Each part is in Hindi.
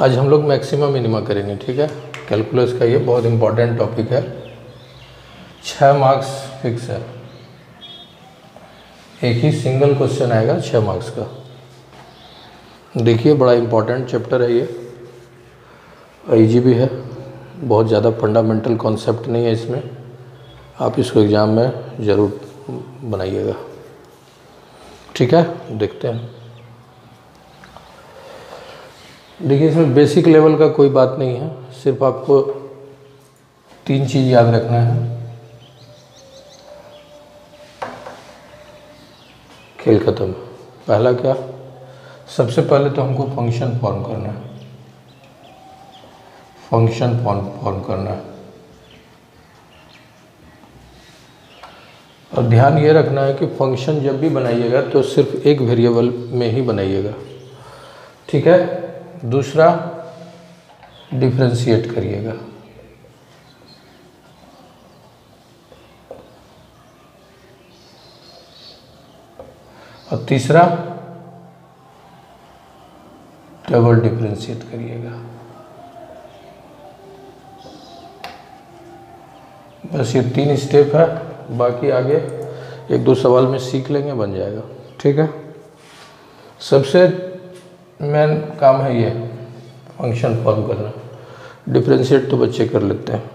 आज हम लोग मैक्सिमम मिनिमा करेंगे, ठीक है। कैलकुलस का ये बहुत इम्पोर्टेंट टॉपिक है, 6 मार्क्स फिक्स है। एक ही सिंगल क्वेश्चन आएगा 6 मार्क्स का। देखिए बड़ा इम्पोर्टेंट चैप्टर है ये, इजी भी है, बहुत ज़्यादा फंडामेंटल कॉन्सेप्ट नहीं है इसमें। आप इसको एग्ज़ाम में ज़रूर बनाइएगा, ठीक है। देखते हैं। देखिए इसमें बेसिक लेवल का कोई बात नहीं है, सिर्फ आपको 3 चीज़ याद रखना है। खेल ख़त्म। पहला क्या, सबसे पहले तो हमको फंक्शन फॉर्म करना है, फंक्शन फॉर्म करना है। और ध्यान ये रखना है कि फंक्शन जब भी बनाइएगा तो सिर्फ एक वेरिएबल में ही बनाइएगा, ठीक है। दूसरा, डिफरेंशिएट करिएगा। और तीसरा, डबल डिफरेंशिएट करिएगा। बस ये 3 स्टेप है, बाकी आगे 1-2 सवाल में सीख लेंगे, बन जाएगा, ठीक है। सबसे मेन काम है ये फंक्शन फॉर्म करना। डिफरेंशिएट तो बच्चे कर लेते हैं।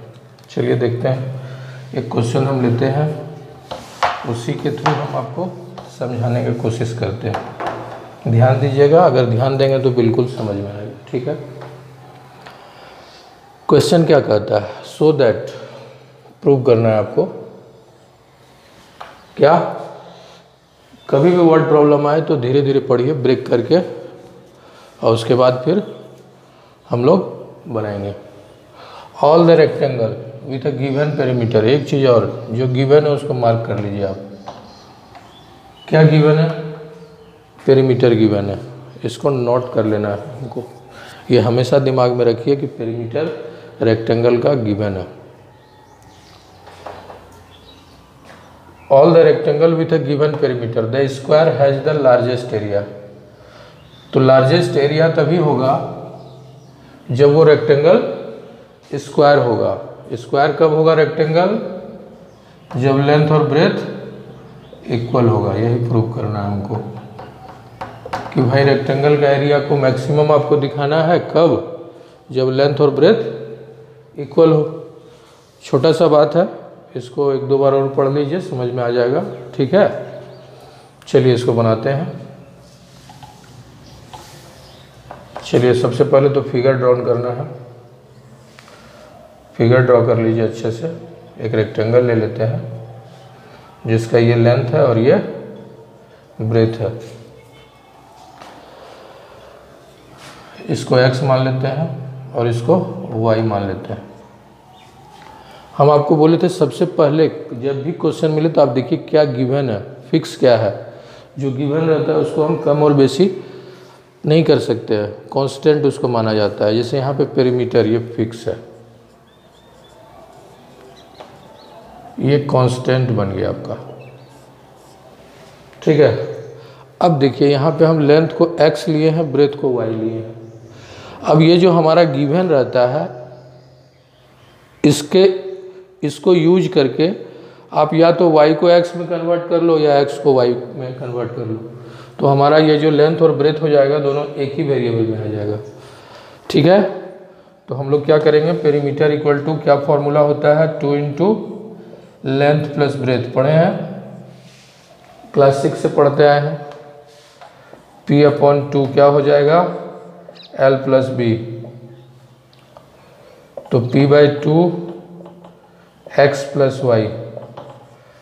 चलिए देखते हैं, एक क्वेश्चन हम लेते हैं, उसी के थ्रू हम आपको समझाने की कोशिश करते हैं। ध्यान दीजिएगा, अगर ध्यान देंगे तो बिल्कुल समझ में आएगा, ठीक है। क्वेश्चन क्या कहता है, सो दैट, प्रूव करना है आपको। क्या, कभी भी वर्ड प्रॉब्लम आए तो धीरे धीरे पढ़िए, ब्रेक करके, और उसके बाद फिर हम लोग बनाएंगे। All the rectangle with a given perimeter. एक चीज़ और, जो गिवन है उसको मार्क कर लीजिए आप। क्या गिवन है, पेरीमीटर गिवन है, इसको नोट कर लेना है हमको। ये हमेशा दिमाग में रखिए कि पेरीमीटर रेक्टेंगल का गिवन है। All the rectangle with a given perimeter, the square has the largest area. तो लार्जेस्ट एरिया तभी होगा जब वो रेक्टेंगल स्क्वायर होगा। स्क्वायर कब होगा रेक्टेंगल, जब लेंथ और ब्रेथ इक्वल होगा। यही प्रूव करना है हमको कि भाई रेक्टेंगल का एरिया को मैक्सिमम आपको दिखाना है कब, जब लेंथ और ब्रेथ इक्वल हो। छोटा सा बात है, इसको 1-2 बार और पढ़ लीजिए, समझ में आ जाएगा, ठीक है। चलिए इसको बनाते हैं। चलिए सबसे पहले तो फिगर ड्रॉ करना है। फिगर ड्रॉ कर लीजिए अच्छे से। एक रेक्टेंगल ले लेते हैं जिसका ये लेंथ है और ये ब्रेथ है। इसको x मान लेते हैं और इसको y मान लेते हैं। हम आपको बोले थे सबसे पहले जब भी क्वेश्चन मिले तो आप देखिए क्या गिवन है, फिक्स क्या है। जो गिवन रहता है उसको हम कम और बेसी नहीं कर सकते हैं, कांस्टेंट उसको माना जाता है। जैसे यहाँ पे पेरीमीटर, ये फिक्स है, ये कांस्टेंट बन गया आपका, ठीक है। अब देखिए यहाँ पे हम लेंथ को x लिए हैं, ब्रेथ को y लिए हैं। अब ये जो हमारा गिवन रहता है, इसको यूज करके आप या तो y को x में कन्वर्ट कर लो या x को y में कन्वर्ट कर लो, तो हमारा ये जो लेंथ और ब्रेथ हो जाएगा दोनों एक ही वेरिएबल में आ जाएगा, ठीक है। तो हम लोग क्या करेंगे, पेरीमीटर इक्वल टू क्या फॉर्मूला होता है, 2 इंटू लेंथ प्लस ब्रेथ। पढ़े हैं, क्लास 6 से पढ़ते आए हैं। P/2 क्या हो जाएगा, L प्लस बी। तो P/2 x प्लस वाई।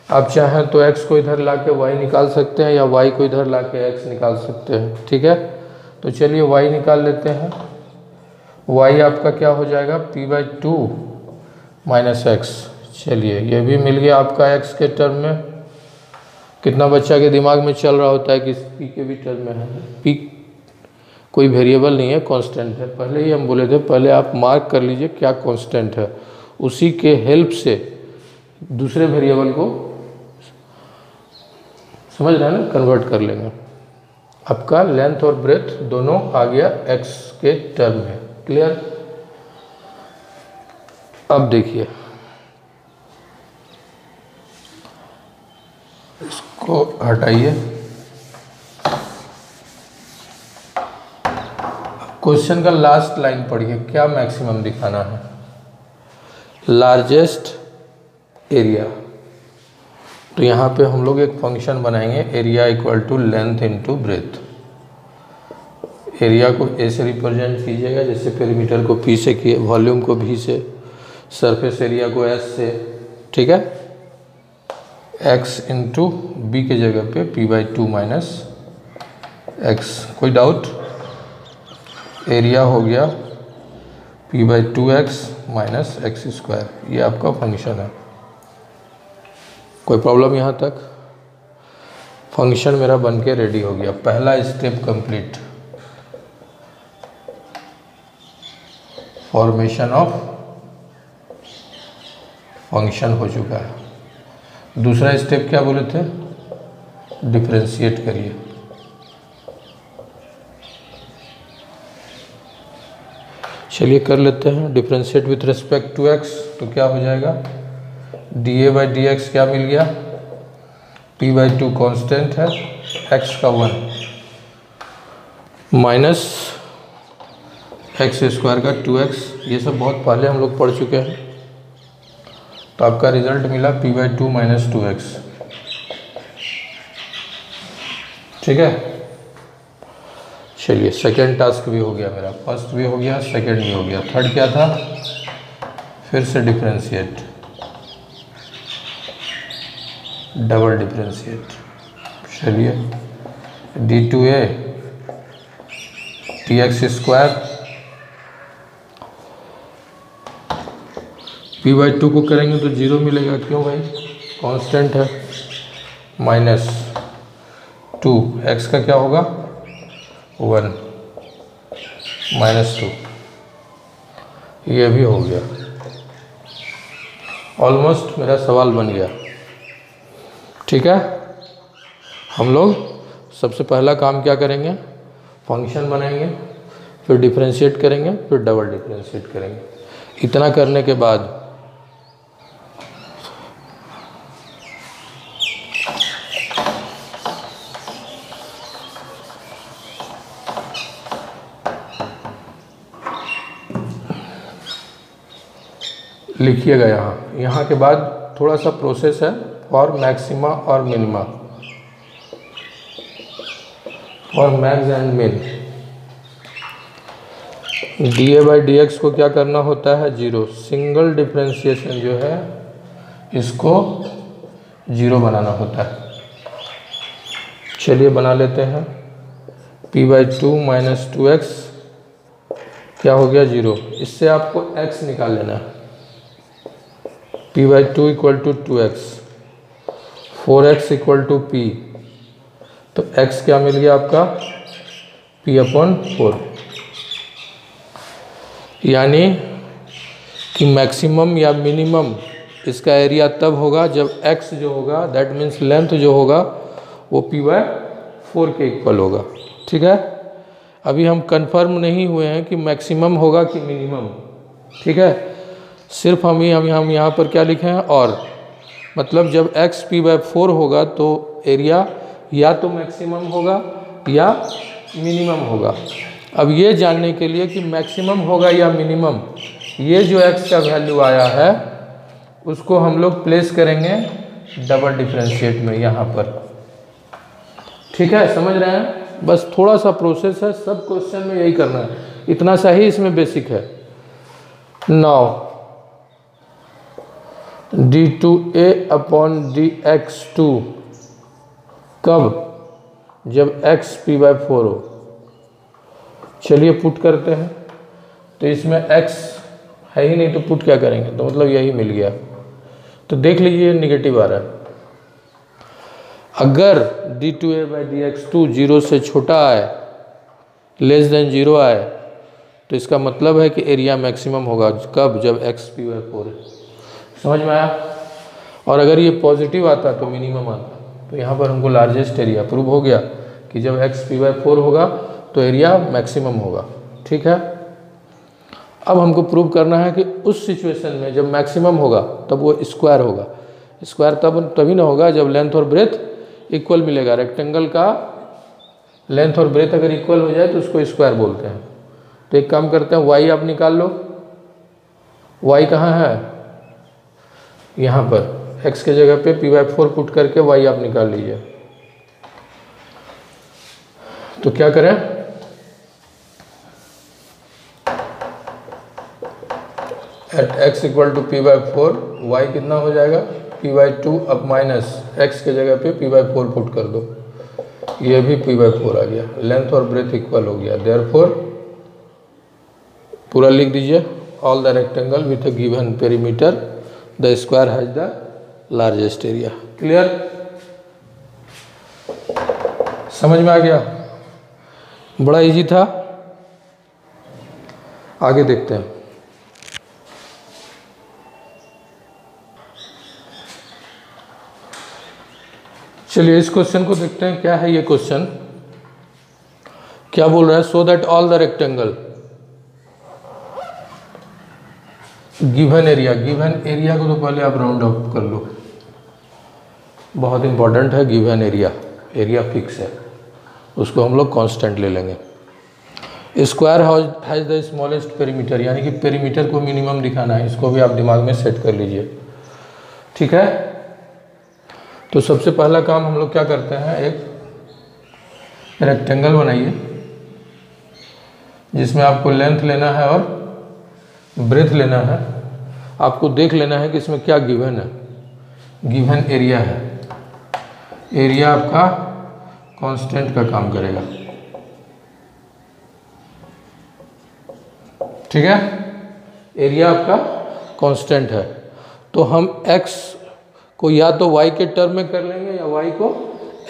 आप चाहें तो x को इधर ला के y निकाल सकते हैं या y को इधर ला के x निकाल सकते हैं, ठीक है। तो चलिए y निकाल लेते हैं। y आपका क्या हो जाएगा, P/2 माइनस x। चलिए ये भी मिल गया आपका x के टर्म में। कितना बच्चा के दिमाग में चल रहा होता है कि p के भी टर्म में है। p कोई वेरिएबल नहीं है, कांस्टेंट है। पहले ही हम बोले थे, पहले आप मार्क कर लीजिए क्या कांस्टेंट है, उसी के हेल्प से दूसरे वेरिएबल को समझ रहे हैं ना, कन्वर्ट कर लेंगे। आपका लेंथ और ब्रेथ दोनों आ गया x के टर्म में, क्लियर। अब देखिए इसको हटाइए। क्वेश्चन का लास्ट लाइन पढ़िए, क्या मैक्सिमम दिखाना है। लार्जेस्ट एरिया, तो यहाँ पे हम लोग एक फंक्शन बनाएंगे, area equal to length into breadth. Area को ए से रिप्रेजेंट कीजिएगा, जैसे पेरीमीटर को पी से किए, वॉल्यूम को भी से, सरफेस एरिया को एस से, ठीक है। एक्स इंटू बी के जगह पे p/2 माइनस एक्स। कोई डाउट? एरिया हो गया p/2x माइनस एक्स स्क्वायर, ये आपका फंक्शन है। कोई प्रॉब्लम यहाँ तक? फंक्शन मेरा बन के रेडी हो गया, पहला step complete, formation of function हो चुका है। दूसरा स्टेप क्या बोले थे? डिफरेंशिएट करिए। चलिए कर लेते हैं। Differentiate with respect to X, तो क्या हो जाएगा? dA/dx क्या मिल गया? p/2 कांस्टेंट है, x का 1 माइनस एक्स स्क्वायर का 2x। ये सब बहुत पहले हम लोग पढ़ चुके हैं। तो आपका रिजल्ट मिला p/2 माइनस 2x, ठीक है। चलिए सेकेंड टास्क भी हो गया मेरा, फर्स्ट भी हो गया, सेकेंड भी हो गया। थर्ड क्या था? फिर से डिफरेंशिएट, डबल डिफरेंशिएट। चलिए d2a dx स्क्वायर, p/2 को करेंगे तो 0 मिलेगा, क्यों भाई? कांस्टेंट है, माइनस 2, x का क्या होगा? 1 माइनस 2, ये भी हो गया। ऑलमोस्ट मेरा सवाल बन गया, ठीक है। हम लोग सबसे पहला काम क्या करेंगे? फंक्शन बनाएंगे, फिर डिफरेंशिएट करेंगे, फिर डबल डिफरेंशिएट करेंगे। इतना करने के बाद लिखिएगा यहाँ के बाद थोड़ा सा प्रोसेस है फॉर मैक्सिमा और मिनिमा, फॉर मैक्स एंड मिन। dA/dx को क्या करना होता है? 0। सिंगल डिफरेंशिएशन जो है इसको 0 बनाना होता है। चलिए बना लेते हैं। p/2 माइनस 2x क्या हो गया? 0। इससे आपको x निकाल लेना है। p/2 equal to 2x, 4x equal to p, तो x क्या मिल गया आपका? p/4। यानी कि मैक्सिमम या मिनिमम इसका एरिया तब होगा जब x जो होगा, दैट मीन्स लेंथ जो होगा, वो p/4 के इक्वल होगा, ठीक है। अभी हम कंफर्म नहीं हुए हैं कि मैक्सिमम होगा कि मिनिमम, ठीक है। सिर्फ हम यहाँ पर क्या लिखे हैं? और मतलब जब x p/4 होगा तो एरिया या तो मैक्सिमम होगा या मिनिमम होगा। अब ये जानने के लिए कि मैक्सिमम होगा या मिनिमम, ये जो x का वैल्यू आया है उसको हम लोग प्लेस करेंगे डबल डिफरेंशिएट में यहाँ पर, ठीक है। समझ रहे हैं? बस थोड़ा सा प्रोसेस है, सब क्वेश्चन में यही करना है, इतना सा ही इसमें बेसिक है। नाउ d2a अपॉन dx2 कब? जब x p/4 हो। चलिए पुट करते हैं। तो इसमें x है ही नहीं तो पुट क्या करेंगे? तो मतलब यही मिल गया। तो देख लीजिए निगेटिव आ रहा है। अगर d2a/dx2 0 से छोटा आए, लेस देन 0 आए, तो इसका मतलब है कि एरिया मैक्सिमम होगा। कब? जब x p/4 है। समझ में आया? और अगर ये पॉजिटिव आता तो मिनिमम आता। तो यहाँ पर हमको लार्जेस्ट एरिया प्रूव हो गया कि जब x p/4 होगा तो एरिया मैक्सिमम होगा, ठीक है। अब हमको प्रूव करना है कि उस सिचुएशन में जब मैक्सिमम होगा तब वो स्क्वायर होगा। स्क्वायर तभी ना होगा जब लेंथ और ब्रेथ इक्वल मिलेगा। रेक्टेंगल का लेंथ और ब्रेथ अगर इक्वल हो जाए तो उसको स्क्वायर बोलते हैं। तो एक काम करते हैं, वाई आप निकाल लो। वाई कहाँ है? यहाँ पर एक्स के जगह पे p/4 पुट करके वाई आप निकाल लीजिए। तो क्या करें, at x equal to p/4 y कितना हो जाएगा? p/2 अब माइनस x के जगह पे p/4 पुट कर दो, ये भी p/4 आ गया। लेंथ और ब्रेथ इक्वल हो गया। देयरफॉर पूरा लिख दीजिए, all the rectangle with a given perimeter the square has the largest area. Clear? समझ में आ गया? बड़ा इजी था। आगे देखते हैं। चलिए इस क्वेश्चन को देखते हैं। क्या है ये क्वेश्चन? क्या बोल रहा है? So that all the rectangle given area. Given area को तो पहले आप राउंड ऑफ कर लो, बहुत इंपॉर्टेंट है। गिवन एरिया, एरिया फिक्स है, उसको हम लोग कांस्टेंट ले लेंगे। Square has the smallest perimeter, यानी कि पेरीमीटर को मिनिमम दिखाना है। इसको भी आप दिमाग में सेट कर लीजिए, ठीक है। तो सबसे पहला काम हम लोग क्या करते हैं, एक रेक्टेंगल बनाइए जिसमें आपको लेंथ लेना है और ब्रेथ लेना है। आपको देख लेना है कि इसमें क्या गिवन है। गिवन एरिया है। एरिया आपका कांस्टेंट का काम करेगा, ठीक है। एरिया आपका कांस्टेंट है, तो हम x को या तो y के टर्म में कर लेंगे या y को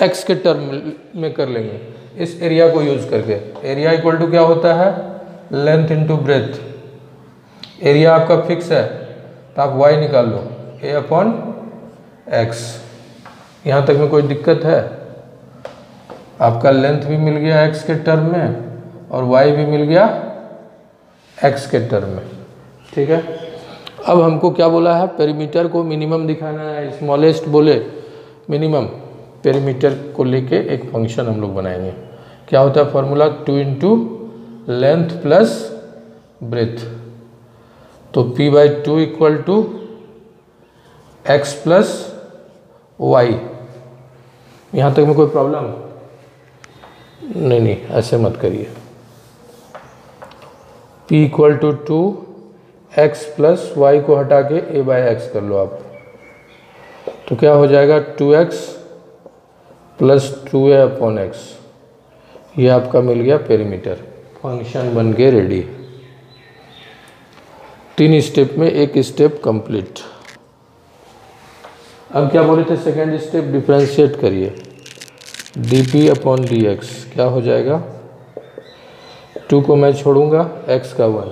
x के टर्म में कर लेंगे इस एरिया को यूज करके। एरिया इक्वल टू क्या होता है? Length into breath. एरिया आपका फिक्स है तो आप y निकाल लो, a/x। यहाँ तक में कोई दिक्कत है? आपका लेंथ भी मिल गया x के टर्म में और y भी मिल गया x के टर्म में, ठीक है। अब हमको क्या बोला है? पेरीमीटर को मिनिमम दिखाना है। स्मॉलेस्ट बोले मिनिमम। पेरीमीटर को लेके एक फंक्शन हम लोग बनाएंगे। क्या होता है formula? 2 into length plus breadth. तो p/2 equal to x plus y। यहाँ तक में कोई प्रॉब्लम? नहीं, ऐसे मत करिए। p equal to 2x plus y को हटा के a/x कर लो आप। तो क्या हो जाएगा? 2x plus 2a/x। ये आपका मिल गया पेरीमीटर। फंक्शन बन के रेडी। 3 स्टेप में एक स्टेप कंप्लीट। अब क्या बोले थे? सेकेंड स्टेप डिफरेंशिएट करिए। dp/dx क्या हो जाएगा? 2 को मैं छोड़ूंगा, x का 1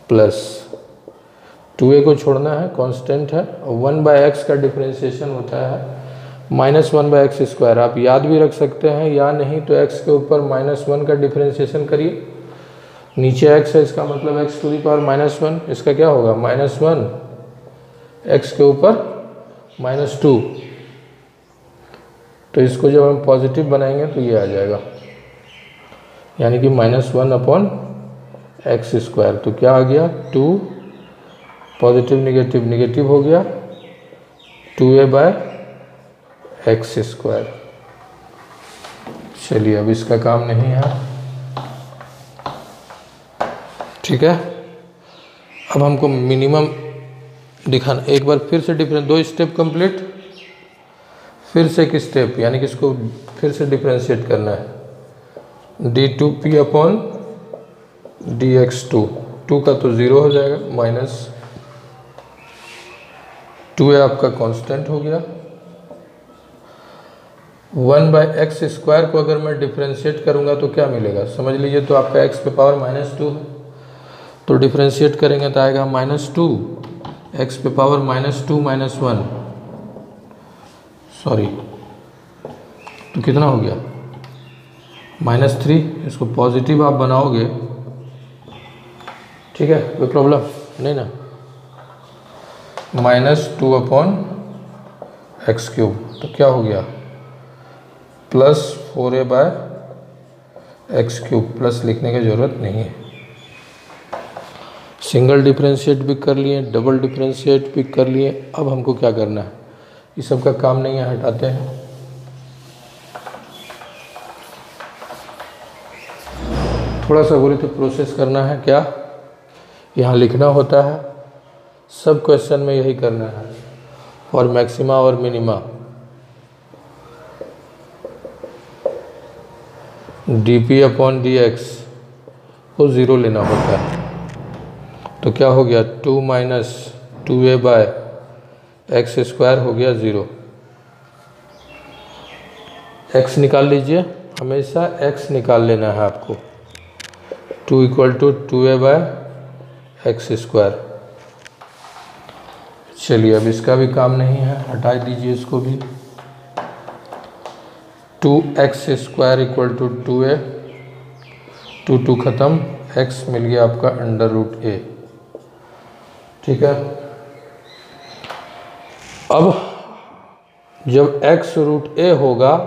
प्लस 2a को छोड़ना है, कांस्टेंट है। 1/x का डिफरेंशिएशन होता है -1/x²। आप याद भी रख सकते हैं या नहीं तो x के ऊपर -1 का डिफरेंशिएशन करिए। नीचे x है, इसका मतलब x⁻⁻1। इसका क्या होगा? -1 x के ऊपर -2। तो इसको जब हम पॉजिटिव बनाएंगे तो ये आ जाएगा, यानी कि -1/x²। तो क्या आ गया? 2 पॉजिटिव निगेटिव निगेटिव हो गया, 2a/x²। चलिए अब इसका काम नहीं है, ठीक है। अब हमको मिनिमम दिखाना। एक बार फिर से डिफरेंस, 2 स्टेप कंप्लीट, फिर से एक स्टेप, यानी कि इसको फिर से डिफरेंशिएट करना है। d2p/dx2। 2 का तो 0 हो जाएगा, माइनस 2a आपका कांस्टेंट हो गया। 1/x² को अगर मैं डिफरेंशिएट करूंगा तो क्या मिलेगा? समझ लीजिए, तो आपका x पे पावर -2 है, तो डिफरेंशिएट करेंगे तो आएगा -2, x पे पावर -2 -1, सॉरी, तो कितना हो गया? -3। इसको पॉजिटिव आप बनाओगे ठीक है, कोई प्रॉब्लम नहीं ना। -2/x³ तो क्या हो गया, +4a/x³ प्लस लिखने की ज़रूरत नहीं है। सिंगल डिफरेंशिएट भी कर लिए, डबल डिफरेंशिएट भी कर लिए। अब हमको क्या करना है, ये सब का काम नहीं है, हटाते हैं। थोड़ा सा बोले तो प्रोसेस करना है, क्या यहाँ लिखना होता है, सब क्वेश्चन में यही करना है। और मैक्सिमा और मिनिमा dp/dx को 0 लेना होता है। तो क्या हो गया, 2 - 2a/x² हो गया 0। x निकाल लीजिए, हमेशा x निकाल लेना है आपको। 2 = 2a/x²। चलिए अब इसका भी काम नहीं है, हटा दीजिए इसको भी। 2x² = 2a, 2 ख़त्म, x मिल गया आपका √a। ठीक है, अब जब x √a होगा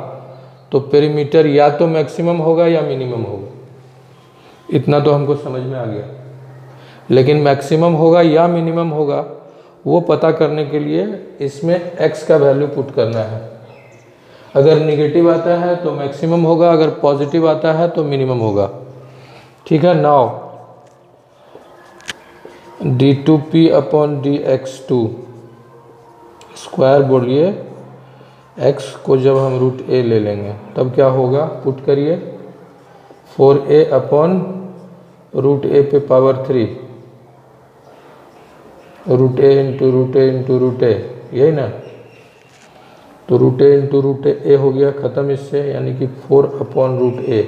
तो पेरीमीटर या तो मैक्सिमम होगा या मिनिमम होगा, इतना तो हमको समझ में आ गया। लेकिन मैक्सिमम होगा या मिनिमम होगा वो पता करने के लिए इसमें x का वैल्यू पुट करना है। अगर निगेटिव आता है तो मैक्सिमम होगा, अगर पॉजिटिव आता है तो मिनिमम होगा। ठीक है, नाउ d2p/dx2 स्क्वायर बोलिए, x को जब हम √a ले लेंगे तब क्या होगा, पुट करिए 4a/√a पे पावर 3, √a × √a, यही ना। तो √a × √a हो गया, ख़त्म इससे, यानी कि 4/√a।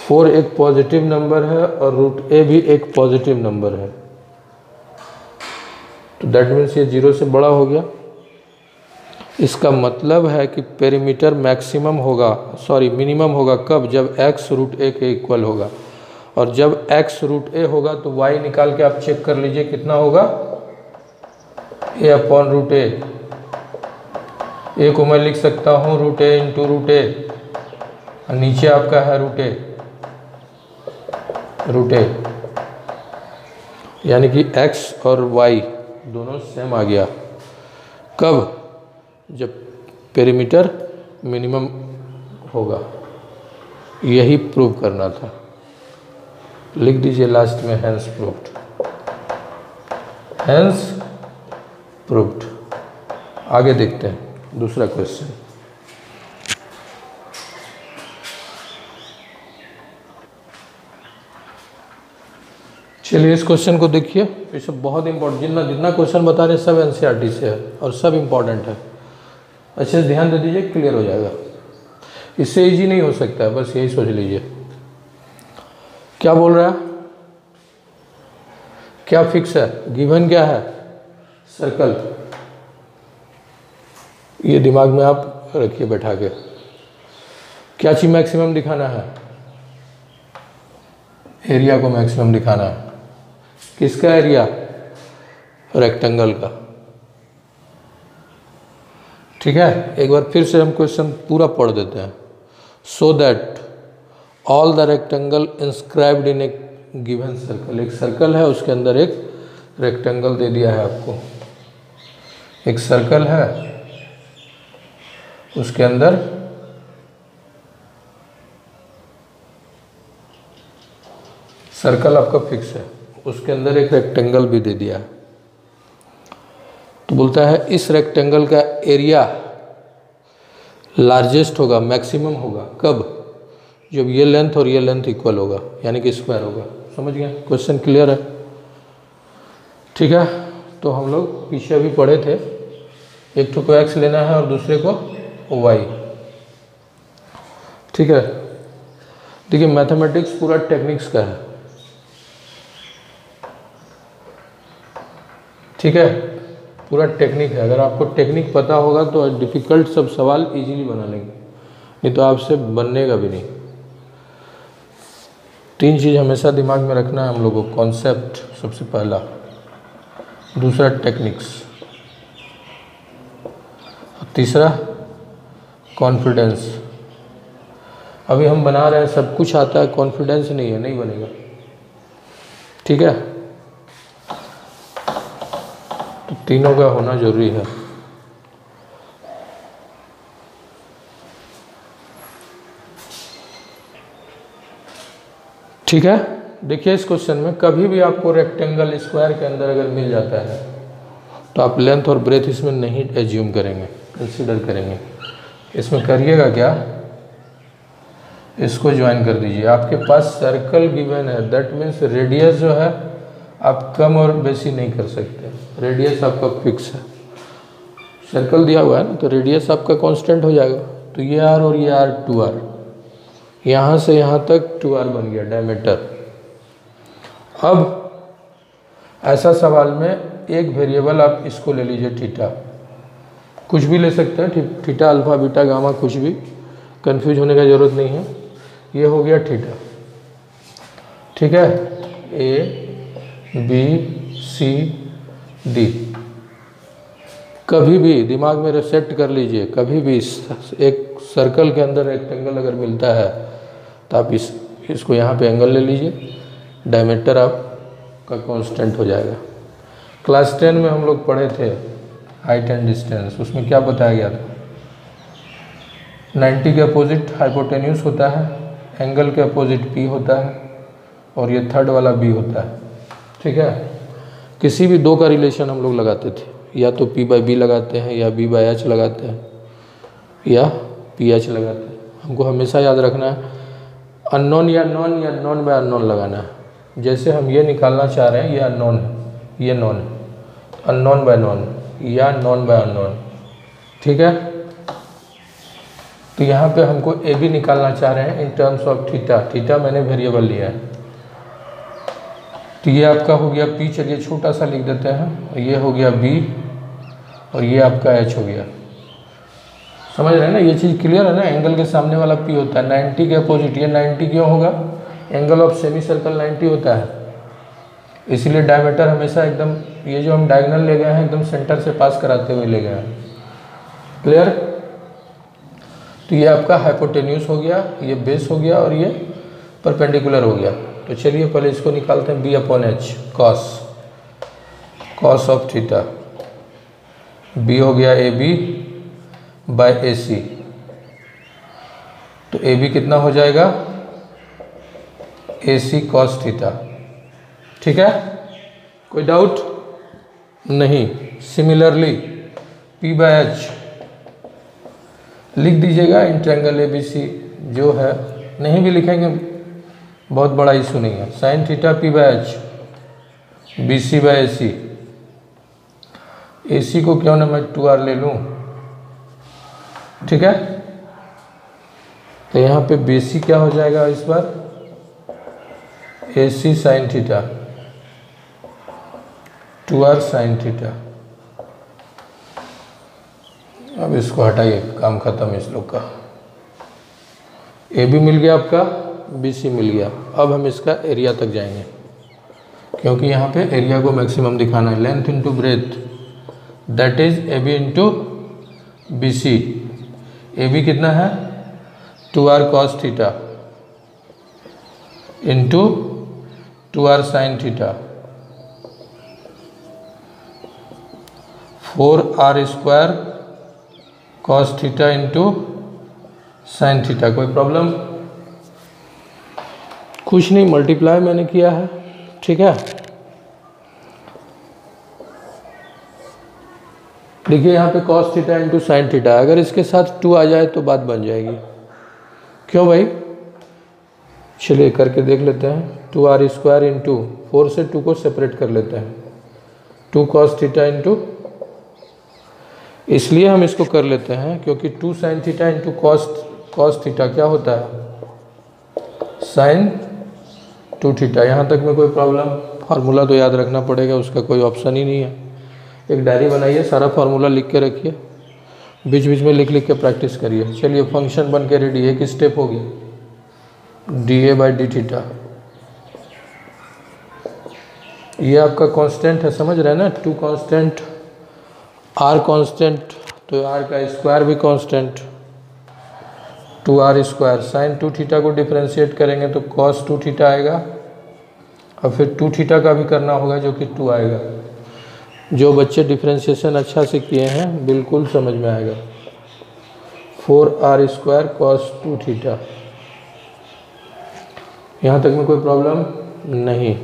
4 एक पॉजिटिव नंबर है और √a भी एक पॉजिटिव नंबर है, तो दैट मीन्स ये 0 से बड़ा हो गया। इसका मतलब है कि पेरीमीटर मैक्सिमम होगा, सॉरी मिनिमम होगा कब, जब x √a के इक्वल होगा। और जब x √a होगा तो y निकाल के आप चेक कर लीजिए कितना होगा, a/√a। a को मैं लिख सकता हूँ √a × √a, और नीचे आपका है √a, यानी कि x और y दोनों सेम आ गया। कब, जब पेरीमीटर मिनिमम होगा। यही प्रूव करना था, लिख दीजिए लास्ट में हेंस प्रूव्ड, हेंस प्रूव्ड। आगे देखते हैं दूसरा क्वेश्चन। चलिए इस क्वेश्चन को देखिए, ये सब बहुत इंपॉर्टेंट, जितना क्वेश्चन बता रहे हैं सब एनसीईआरटी से है और सब इंपॉर्टेंट है। अच्छे से ध्यान दे दीजिए, क्लियर हो जाएगा। इससे इजी नहीं हो सकता है, बस यही सोच लीजिए। क्या बोल रहा है, क्या फिक्स है, गिवन क्या है, सर्कल। ये दिमाग में आप रखिए बैठा के। क्या चीज मैक्सिमम दिखाना है, एरिया को मैक्सिमम दिखाना है। किसका एरिया, रेक्टेंगल का। ठीक है, एक बार फिर से हम क्वेश्चन पूरा पढ़ देते हैं। So that all the rectangle inscribed in A given circle. एक सर्कल है, उसके अंदर एक रेक्टेंगल दे दिया है आपको। एक सर्कल है, उसके अंदर सर्कल आपका फिक्स है, उसके अंदर एक रेक्टेंगल भी दे दिया है। तो बोलता है इस रेक्टेंगल का एरिया लार्जेस्ट होगा, मैक्सिमम होगा कब, जब ये लेंथ और ये लेंथ इक्वल होगा, यानी कि स्क्वायर होगा। समझ गए, क्वेश्चन क्लियर है। ठीक है, तो हम लोग पीछे भी पढ़े थे, एक को x लेना है और दूसरे को y। ठीक है, देखिए मैथमेटिक्स पूरा टेक्निक्स का है। ठीक है, पूरा टेक्निक है। अगर आपको टेक्निक पता होगा तो डिफ़िकल्ट सब सवाल इजीली बना लेंगे, नहीं तो आपसे बनने का भी नहीं। 3 चीज़ हमेशा दिमाग में रखना है हम लोगों को। कॉन्सेप्ट सबसे पहला, दूसरा टेक्निक्स, तीसरा कॉन्फिडेंस। अभी हम बना रहे हैं, सब कुछ आता है, कॉन्फिडेंस नहीं है, नहीं बनेगा। ठीक है, तो तीनों का होना जरूरी है। ठीक है, देखिए इस क्वेश्चन में कभी भी आपको रेक्टेंगल स्क्वायर के अंदर अगर मिल जाता है तो आप लेंथ और ब्रेथ इसमें नहीं एज्यूम करेंगे, कंसीडर करेंगे। इसमें करिएगा क्या, इसको ज्वाइन कर दीजिए। आपके पास सर्कल गिवन है, दैट मीन्स रेडियस जो है आप कम और बेसी नहीं कर सकते, रेडियस आपका फिक्स है। सर्कल दिया हुआ है ना, तो रेडियस आपका कांस्टेंट हो जाएगा। तो ये आर और ये आर 2r, यहाँ से यहाँ तक 2r बन गया डायमीटर। अब ऐसा सवाल में एक वेरिएबल आप इसको ले लीजिए थीटा, कुछ भी ले सकते हैं, थीटा अल्फा बीटा गामा कुछ भी, कंफ्यूज होने का ज़रूरत नहीं है। ये हो गया थीटा, ठीक है, ए बी सी डी। कभी भी दिमाग में सेट कर लीजिए, कभी भी एक सर्कल के अंदर रेक्टेंगल अगर मिलता है तो आप इसको यहाँ पे एंगल ले लीजिए, डायमीटर आपका कांस्टेंट हो जाएगा। क्लास 10 में हम लोग पढ़े थे हाइट एंड डिस्टेंस, उसमें क्या बताया गया था, 90 के अपोजिट हाइपोटेन्यूस होता है, एंगल के अपोजिट पी होता है और ये थर्ड वाला बी होता है। ठीक है, किसी भी दो का रिलेशन हम लोग लगाते थे, या तो पी बाई बी लगाते हैं, या बी बाई एच लगाते हैं, या पी एच लगाते हैं। हमको हमेशा याद रखना है अननोन या नॉन, या नॉन बाय अननोन लगाना है। जैसे हम ये निकालना चाह रहे हैं, ये अननोन है, ये नॉन है, अननोन बाय नॉन या नॉन बाय अननोन। ठीक है, तो यहाँ पे हमको ए बी निकालना चाह रहे हैं in terms of theta. Theta मैंने वेरिएबल लिया है, तो ये आपका हो गया पी, चलिए छोटा सा लिख देते हैं, ये हो गया बी और ये आपका एच हो गया। समझ रहे हैं ना, ये चीज़ क्लियर है ना। एंगल के सामने वाला पी होता है, 90 के अपोजिट, ये 90 क्यों होगा, एंगल ऑफ सेमी सर्कल 90 होता है, इसीलिए डायमीटर हमेशा एकदम, ये जो हम डायगोनल ले गए हैं एकदम सेंटर से पास कराते हुए ले गए हैं। क्लियर, तो ये आपका हाइपोटेन्यूस हो गया, ये बेस हो गया और ये परपेंडिकुलर हो गया। तो चलिए पहले इसको निकालते हैं, B upon H cos of theta, B हो गया ए बी बाय ए सी। तो ए बी कितना हो जाएगा, ए सी कॉस थीटा। ठीक है, कोई डाउट नहीं। सिमिलरली पी बाय एच लिख दीजिएगा in triangle A B C, जो है नहीं भी लिखेंगे बहुत बड़ा इशू नहीं है। Sine theta P by H, B C by A C. A C को क्यों ना मैं 2r ले लूँ, ठीक है। तो यहाँ पे बी सी क्या हो जाएगा इस बार, A C sine theta, 2r sine theta. अब इसको हटाइए, काम खत्म इस लोग का। ए बी मिल गया आपका, बी सी मिल गया। अब हम इसका एरिया तक जाएंगे, क्योंकि यहाँ पे एरिया को मैक्सिमम दिखाना है। Length into breadth, that is A B into B C. A B कितना है, 2r cos theta into 2r sine theta, 4r square cos theta into sine theta. कोई प्रॉब्लम, कुछ नहीं, मल्टीप्लाई मैंने किया है। ठीक है, देखिए यहाँ पे cos theta into sine theta, अगर इसके साथ 2 आ जाए तो बात बन जाएगी। क्यों भाई, चलिए करके देख लेते हैं। 2r स्क्वायर इंटू 4 से 2 को सेपरेट कर लेते हैं, 2 cos थीटा इंटू, इसलिए हम इसको कर लेते हैं क्योंकि 2 sine theta into cos theta क्या होता है, साइन 2 थीटा। यहाँ तक में कोई प्रॉब्लम, फार्मूला तो याद रखना पड़ेगा, उसका कोई ऑप्शन ही नहीं है। एक डायरी बनाइए, सारा फार्मूला लिख के रखिए, बीच बीच में लिख लिख के प्रैक्टिस करिए। चलिए फंक्शन बन के रेडी, एक स्टेप हो गया, D A by D theta ये आपका कांस्टेंट है, समझ रहे हैं ना, 2 कांस्टेंट, r कांस्टेंट, तो r का स्क्वायर भी constant, 2r square. Sine 2 theta को डिफ्रेंशिएट करेंगे तो cos 2 थीटा आएगा, और फिर 2 थीटा का भी करना होगा जो कि 2 आएगा। जो बच्चे डिफ्रेंशिएशन अच्छा से किए हैं बिल्कुल समझ में आएगा। 4r square cos 2 theta. यहाँ तक में कोई प्रॉब्लम नहीं।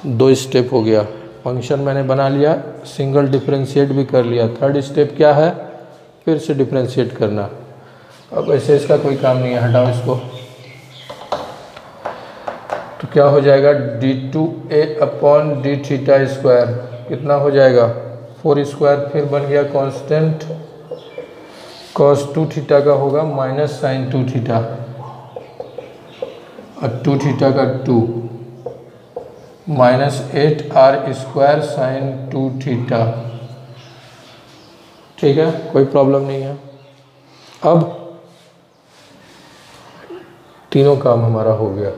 2 स्टेप हो गया, फंक्शन मैंने बना लिया, सिंगल डिफ्रेंशिएट भी कर लिया। थर्ड स्टेप क्या है, फिर से डिफ्रेंशिएट करना। अब ऐसे इसका कोई काम नहीं है, हटाओ इसको। तो क्या हो जाएगा, d2a upon D theta square कितना हो जाएगा, 4 स्क्वायर, फिर बन गया कांस्टेंट, cos 2 थीटा का होगा माइनस साइन 2 थीटा, और 2 थीटा का 2 minus 8r square sine 2 theta. ठीक है, कोई प्रॉब्लम नहीं है। अब तीनों काम हमारा हो गया।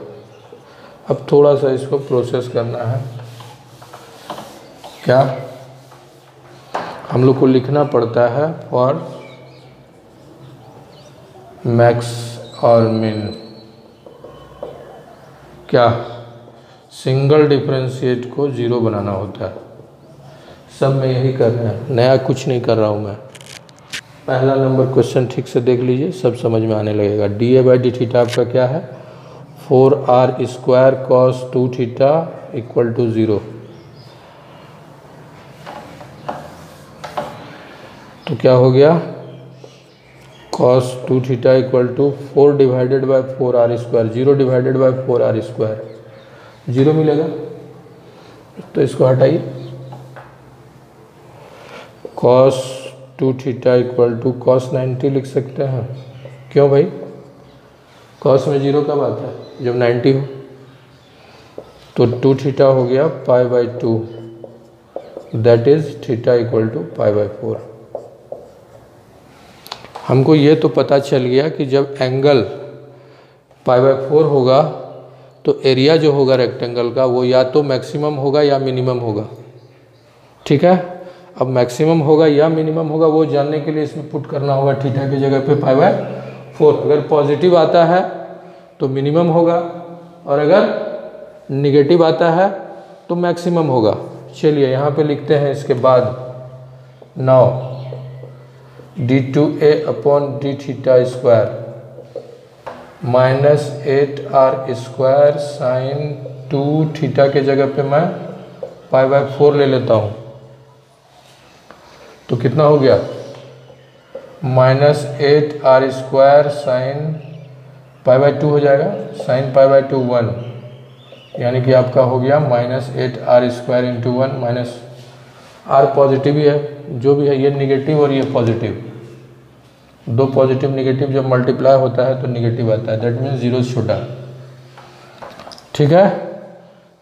अब थोड़ा सा इसको प्रोसेस करना है। क्या हम लोग को लिखना पड़ता है फॉर मैक्स और मिन। क्या सिंगल डिफरेंशिएट को 0 बनाना होता है। सब में यही कर रहे हैं, नया कुछ नहीं कर रहा हूँ मैं। पहला नंबर क्वेश्चन ठीक से देख लीजिए, सब समझ में आने लगेगा। dA बाई डी थीटा आपका क्या है, 4r square cos 2 theta equal to 0। तो क्या हो गया, cos 2 theta equal to 4 divided by 4r square, 0 divided by 4r square, 0 मिलेगा। तो इसको हटाइए, cos 2 theta equal to cos 90 लिख सकते हैं। क्यों भाई, cos में 0 कब आता है, जब 90 हो। तो 2 थीटा हो गया pi by 2, that is theta equal to pi by 4। हमको ये तो पता चल गया कि जब एंगल पाई बाई 4 होगा तो एरिया जो होगा रेक्टेंगल का वो या तो मैक्सिमम होगा या मिनिमम होगा। ठीक है, अब मैक्सिमम होगा या मिनिमम होगा वो जानने के लिए इसमें पुट करना होगा थीटा की जगह पे पाई बाई 4। अगर पॉजिटिव आता है तो मिनिमम होगा, और अगर निगेटिव आता है तो मैक्सिमम होगा। चलिए यहाँ पे लिखते हैं इसके बाद, now d2a upon D theta square minus 8r square sine 2 theta के जगह पे मैं पाई बाई 4 ले लेता हूँ। तो कितना हो गया, minus 8r square sine pi by 2 हो जाएगा, साइन पाई बाई 2 1, यानी कि आपका हो गया minus 8r square into 1, minus r positive ही है, जो भी है ये निगेटिव और ये पॉजिटिव। दो पॉजिटिव निगेटिव जब मल्टीप्लाई होता है तो निगेटिव आता है, दैट मीन्स 0 से छोटा। ठीक है,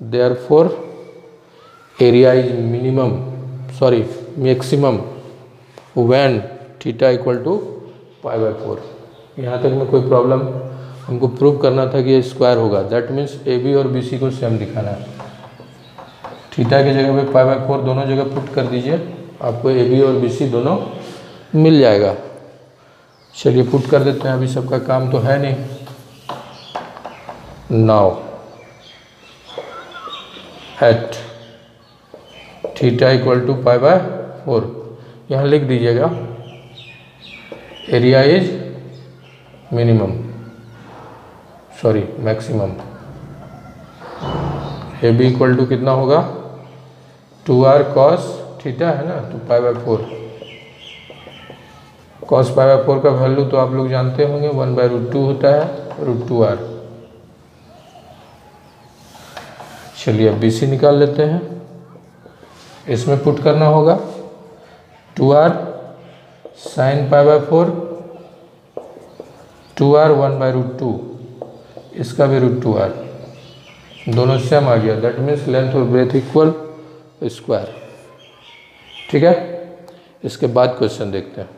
therefore area is minimum, sorry maximum when theta equal to pi by 4। यहाँ तक में कोई प्रॉब्लम, हमको प्रूव करना था कि ये स्क्वायर होगा, दैट मीन्स ए बी और बी सी को सेम दिखाना है। थीटा की जगह पे पाई बाई 4 दोनों जगह पुट कर दीजिए, आपको ए बी और बी सी दोनों मिल जाएगा। चलिए पुट कर देते हैं, अभी सबका काम तो है नहीं। Now at theta equal to pi by 4, यहाँ लिख दीजिएगा area is minimum, sorry maximum. A B equal to कितना होगा, 2r cos थीटा है ना, तो pi by 4, cos pi by 4 का वैल्यू तो आप लोग जानते होंगे, 1/√2 होता है, √2r। चलिए अब BC निकाल लेते हैं, इसमें पुट करना होगा 2r sine pi by 4, 2r 1/√2, इसका भी √2r, दोनों सेम आ गया, दैट मीन्स लेंथ और ब्रेथ इक्वल स्क्वायर। ठीक है, इसके बाद क्वेश्चन देखते हैं।